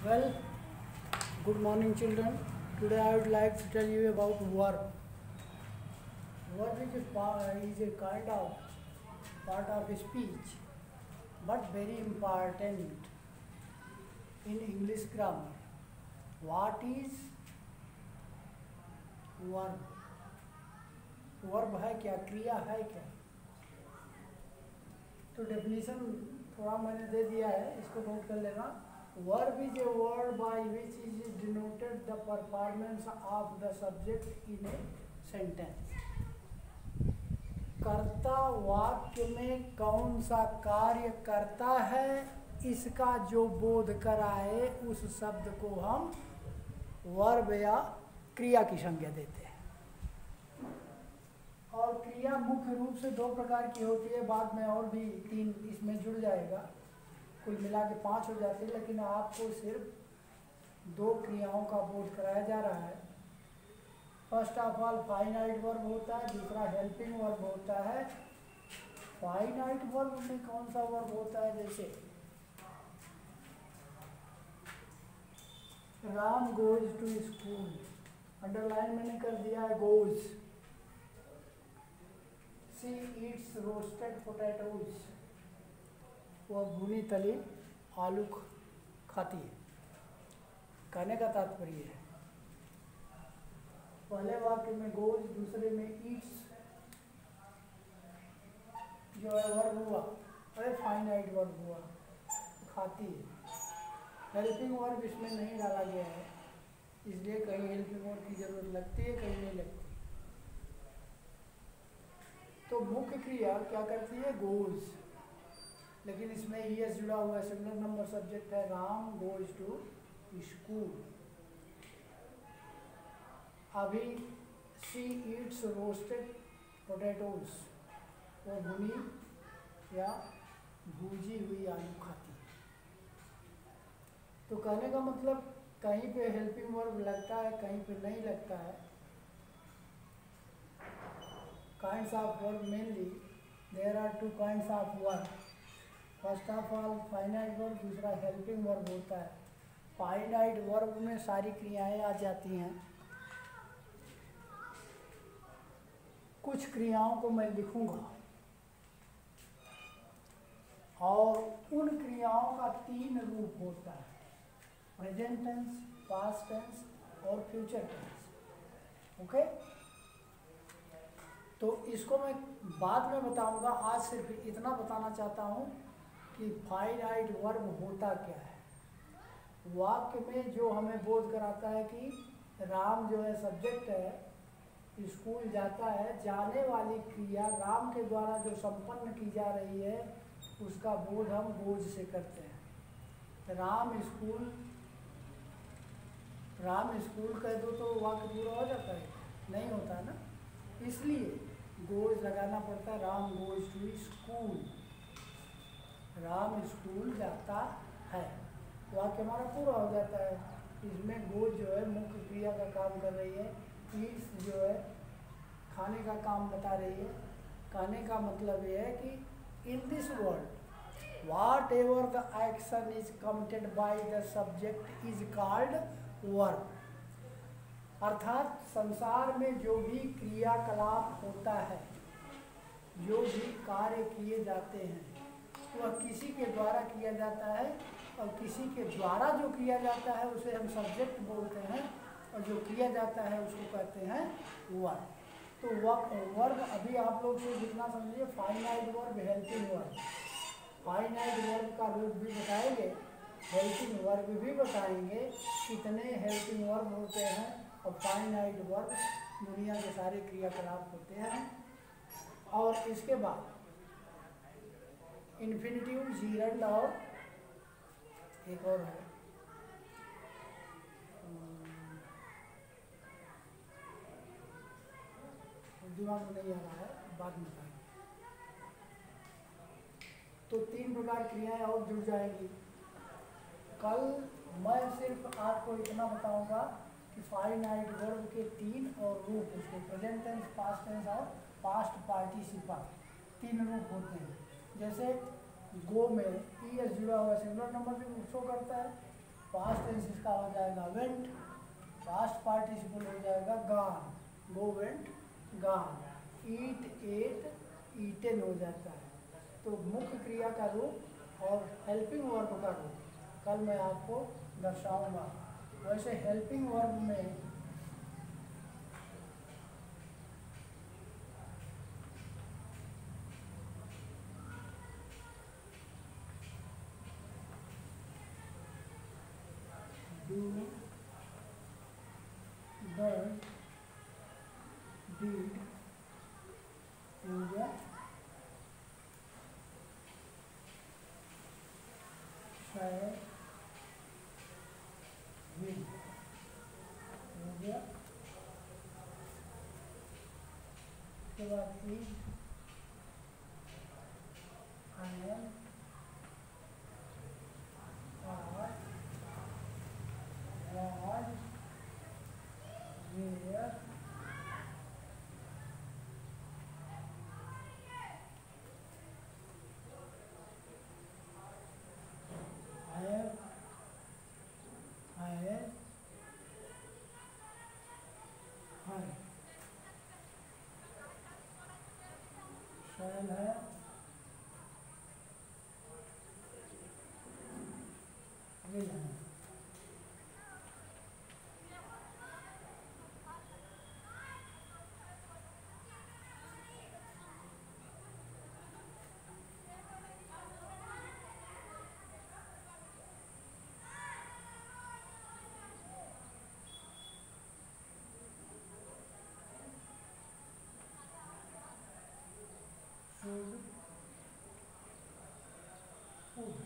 Well, good morning, children. Today I would like to tell you about verb. Verb is a kind of part of speech, but very important in English grammar. What is verb? Verb है क्या, क्रिया है क्या? तो definition थोड़ा मैंने दे दिया है, इसको नोट कर लेना. Verb is a word by which is denoted the performance of the subject in a sentence. कर्ता वाक्य में कौन सा कार्य करता है, इसका जो बोध कराए उस शब्द को हम वर्ब या क्रिया की संज्ञा देते हैं. और क्रिया मुख्य रूप से दो प्रकार की होती है, बाद में और भी 3 इसमें जुड़ जाएगा, कुल मिला के 5 हो जाती है, लेकिन आपको सिर्फ 2 क्रियाओं का बोध कराया जा रहा है. First of all finite verb होता है, दूसरा हेल्पिंग वर्ब होता है. फाइनाइट वर्ब में कौन सा वर्ब होता है, जैसे Ram goes to school, underline मैंने कर दिया है goes. She eats roasted potatoes, वह भुनी तली आलू खाती है. कहने का तात्पर्य है पहले वाक्य में गोज, दूसरे में ईट्स जो है वर्ब हुआ, अरे फाइनाइट वर्ब हुआ, खाती है. हेल्पिंग वर्ब इसमें नहीं डाला गया है, इसलिए कहीं हेल्पिंग वर्ब की जरूरत लगती है, कहीं नहीं लगती. तो मुख्य क्रिया क्या करती है, गोज, लेकिन इसमें ईएस जुड़ा हुआ है, सिंगुलर नंबर सब्जेक्ट है. Ram goes to school. अभी शी ईट्स रोस्टेड पोटैटोज, वो भुनी या भूजी हुई आलू खाती है. तो कहने का मतलब कहीं पे हेल्पिंग वर्ब लगता है, कहीं पे नहीं लगता है. Kinds of verb mainly there are 2 kinds of verb. First of all finite verb, दूसरा हेल्पिंग वर्ब होता है. फाइनाइट वर्ब में सारी क्रियाएं आ जाती हैं. कुछ क्रियाओं को मैं लिखूंगा और उन क्रियाओं का 3 रूप होता है, प्रेजेंट टेंस, पास्ट टेंस और फ्यूचर टेंस. ओके, तो इसको मैं बाद में बताऊंगा. आज सिर्फ इतना बताना चाहता हूं कि फाइनाइट वर्ब होता क्या है. वाक्य में जो हमें बोध कराता है कि राम जो है सब्जेक्ट है, स्कूल जाता है, जाने वाली क्रिया राम के द्वारा जो संपन्न की जा रही है उसका बोध हम गोज से करते हैं. राम स्कूल कह दो तो वाक्य पूरा हो जाता है, नहीं होता ना, इसलिए गोज लगाना पड़ता है. Ram goes to school, Ram school जाता है, वाक्य हमारा पूरा हो जाता है. इसमें गोज जो है मुख्य क्रिया का काम कर रही है, ईट्स जो है खाने का काम बता रही है. कहने का मतलब ये है कि in this world whatever the action is committed by the subject is called verb. अर्थात संसार में जो भी क्रियाकलाप होता है, जो भी कार्य किए जाते हैं, वह किसी के द्वारा किया जाता है, और किसी के द्वारा जो किया जाता है उसे हम सब्जेक्ट बोलते हैं, और जो किया जाता है उसको कहते हैं वर्ब. तो वर्ब अभी आप लोग से जितना समझिए, finite verb, helping verb. Finite verb का रूप भी बताएंगे, हेल्पिंग वर्ब भी बताएंगे, कितने हेल्पिंग वर्ब होते हैं और फाइनाइट वर्ब दुनिया के सारे क्रियाकलाप होते हैं. और इसके बाद इन्फिनिटिव, जीरंड और एक और है, दिमाग में नहीं आ रहा है, बाद में बताएंगे. तो 3 प्रकार क्रियाएं और जुड़ जाएंगी. कल मैं सिर्फ आपको इतना बताऊंगा कि फाइनाइट वर्ब के 3 और रूप, उसके प्रेजेंट टेंस, पास्ट टेंस और पास्ट पार्टिसिपल 3 रूप होते हैं. जैसे गो में ईएस जुड़ा हुआ, सिंगुलर नंबर भी शो करता है, पास्ट टेंस इसका हो जाएगा वेंट, पास्ट पार्टिसिपल हो जाएगा गान, गो वेंट गान, ईट एट ईटन हो जाता है। तो मुख्य क्रिया का रूप और हेल्पिंग वर्ब का रूप कल मैं आपको दर्शाऊंगा। वैसे हेल्पिंग वर्ब में डू, डज, डिड हो गया, शायद, विल हो गया, उसके बाद is, I am, are, was, were, have, had, had, shall have, will have। should, would।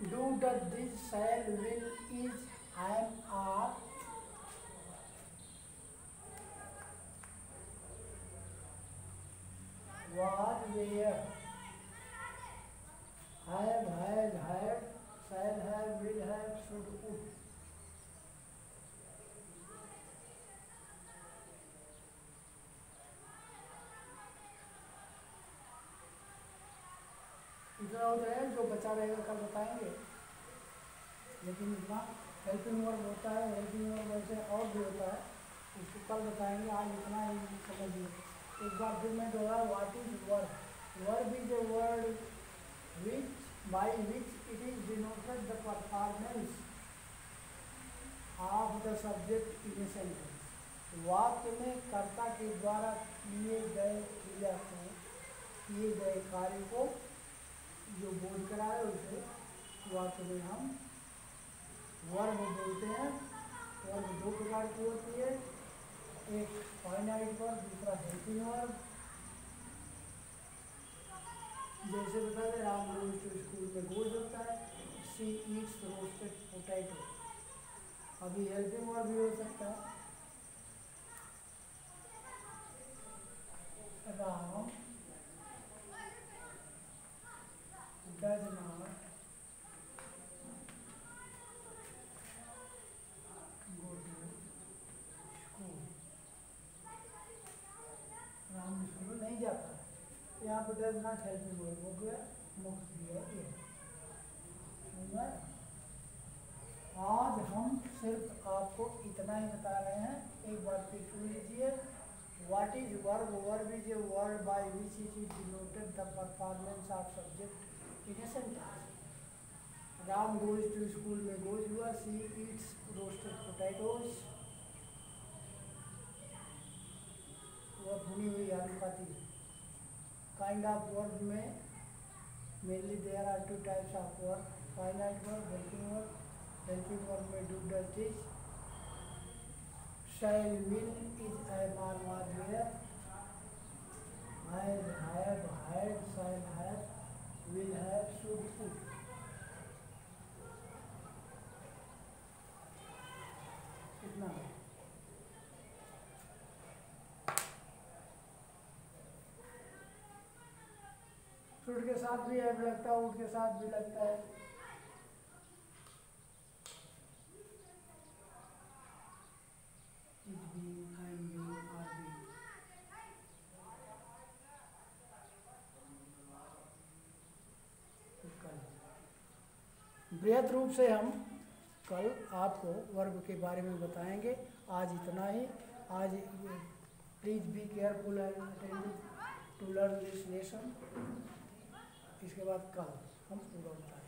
Do, does, this, shall, will, is, am, are, was, were, have, had, shall have, will have, should, would। इतना हो जाएगा, जो बचा रहेगा कल बताएंगे। लेकिन इतना हेल्पिंग वर्ब होता है, हेल्पिंग वर्ब वैसे और भी होता है, उसको कल बताएंगे। आज इतना ही समझिए। एक बार फिर मैं दोहरा, what is verb? Verb is a word which by which it is denoted the performance of the subject in a sentence. वाक्य में कर्ता के द्वारा किए गए क्रिया को, किए गए कार्य को जो बोध करा है उसे वाक्य में हम वर्ब बोलते हैं। वर्ब दो प्रकार की होती है, एक फाइनाइट वर्ब, दूसरा हेल्पिंग वर्ब। जैसे बता दें, राम गोज टू स्कूल में गोज होता है, शी ईट्स रोस्टेड पोटैटो। अभी हेल्पिंग वर्ब भी हो सकता है, Ram does not go to school। Ram school नहीं जाता है। यहाँ पर डज नॉट हेल्पिंग वर्ब हो गया, मुख्य क्रिया ये। आज हम सिर्फ आपको इतना ही बता रहे हैं, एक बार फिर सुन लीजिए। What is verb? Verb is a word by which it is denoted the performance of subject in a sentence। Ram goes to school में goes हुआ, she eats roasted potatoes, वह भुनी हुई आलू खाती है। काइंड ऑफ वर्ब में mainly there are two types of verb, finite verb, helping verb. Helping verb में may, do, does, is. Shall, will, is, am, are, was, were. Has, have, had, shall have, will have, should, would. इतना है। Should के साथ भी have लगता है, would के साथ भी लगता है। Is being, I am being, are being. बृहद रूप से हम कल आपको वर्ब के बारे में बताएंगे। आज इतना ही। आज please be careful and attentive to learn this lesson. इसके बाद कल हम पूरा बताएंगे।